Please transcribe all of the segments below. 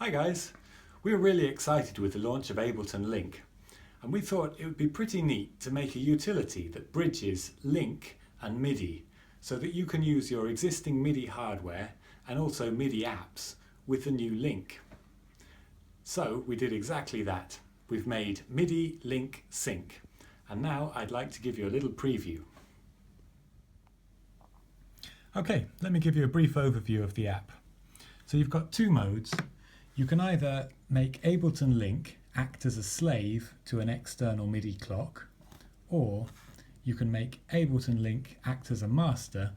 Hi guys, we were really excited with the launch of Ableton Link, and we thought it would be pretty neat to make a utility that bridges Link and MIDI so that you can use your existing MIDI hardware and also MIDI apps with the new Link. So we did exactly that. We've made MIDI Link Sync, and now I'd like to give you a little preview. Okay, let me give you a brief overview of the app. So you've got two modes. You can either make Ableton Link act as a slave to an external MIDI clock, or you can make Ableton Link act as a master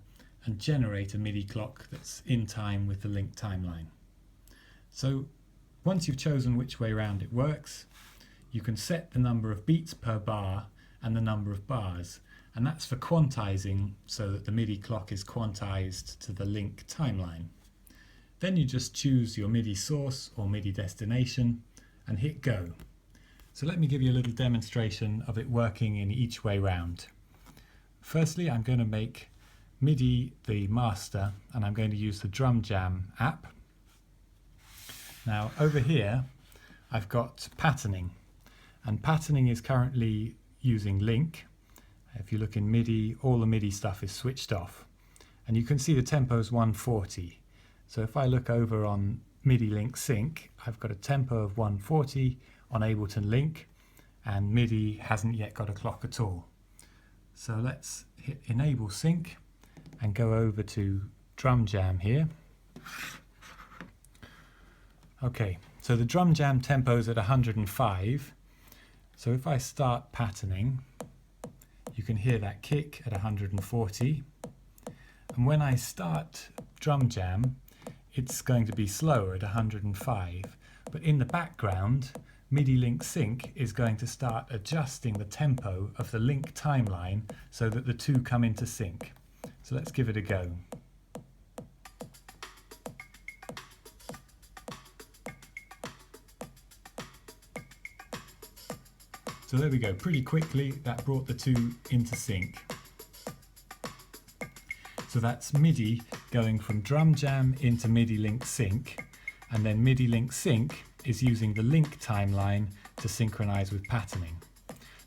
and generate a MIDI clock that's in time with the Link timeline. So once you've chosen which way round it works, you can set the number of beats per bar and the number of bars, and that's for quantizing so that the MIDI clock is quantized to the Link timeline. Then you just choose your MIDI source or MIDI destination and hit go. So let me give you a little demonstration of it working in each way round. Firstly, I'm going to make MIDI the master, and I'm going to use the Drum Jam app. Now over here I've got patterning, and patterning is currently using Link. If you look in MIDI, all the MIDI stuff is switched off, and you can see the tempo is 140. So if I look over on MIDI Link Sync, I've got a tempo of 140 on Ableton Link, and MIDI hasn't yet got a clock at all. So let's hit Enable Sync and go over to Drum Jam here. Okay, so the Drum Jam tempo is at 105. So if I start patterning, you can hear that kick at 140. And when I start Drum Jam, it's going to be slower at 105, but in the background, MIDI Link Sync is going to start adjusting the tempo of the Link timeline so that the two come into sync. So let's give it a go. So there we go, pretty quickly that brought the two into sync. So that's MIDI going from Drum Jam into MIDI Link Sync, and then MIDI Link Sync is using the Link timeline to synchronize with patterning.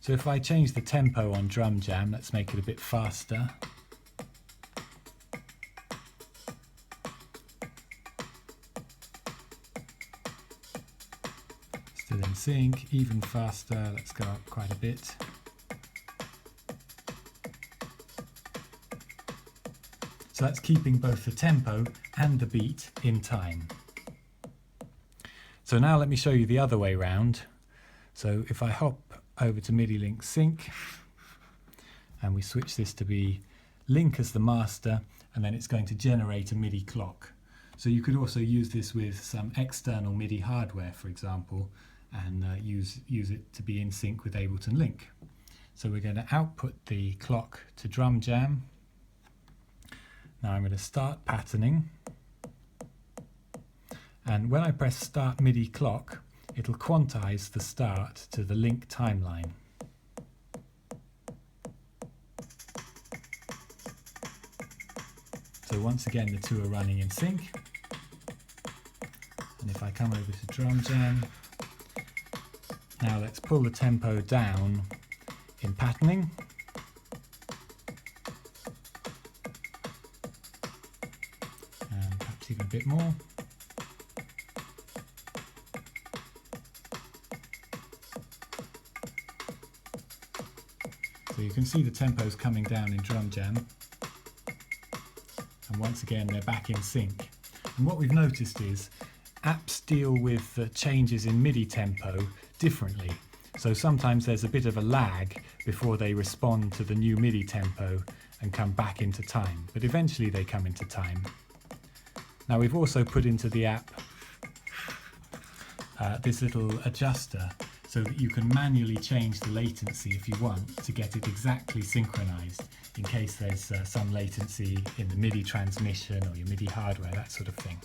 So if I change the tempo on Drum Jam, let's make it a bit faster. Still in sync, even faster, let's go up quite a bit. So that's keeping both the tempo and the beat in time. So now let me show you the other way round. So if I hop over to MIDI Link Sync and we switch this to be Link as the master, and then it's going to generate a MIDI clock. So you could also use this with some external MIDI hardware, for example, and use it to be in sync with Ableton Link. So we're going to output the clock to Drum Jam. Now I'm going to start patterning, and when I press Start MIDI Clock, it'll quantize the start to the Link timeline. So once again the two are running in sync, and if I come over to Drum Jam, now let's pull the tempo down in patterning. Even a bit more. So you can see the tempos coming down in Drum Jam, and once again they're back in sync. And what we've noticed is apps deal with the changes in MIDI tempo differently. So sometimes there's a bit of a lag before they respond to the new MIDI tempo and come back into time, but eventually they come into time. Now we've also put into the app this little adjuster so that you can manually change the latency if you want to get it exactly synchronized in case there's some latency in the MIDI transmission or your MIDI hardware, that sort of thing.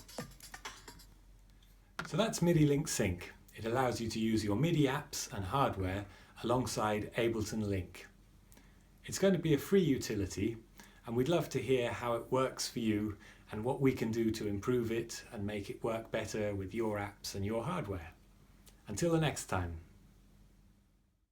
So that's MIDI Link Sync. It allows you to use your MIDI apps and hardware alongside Ableton Link. It's going to be a free utility, and we'd love to hear how it works for you and what we can do to improve it and make it work better with your apps and your hardware. Until the next time.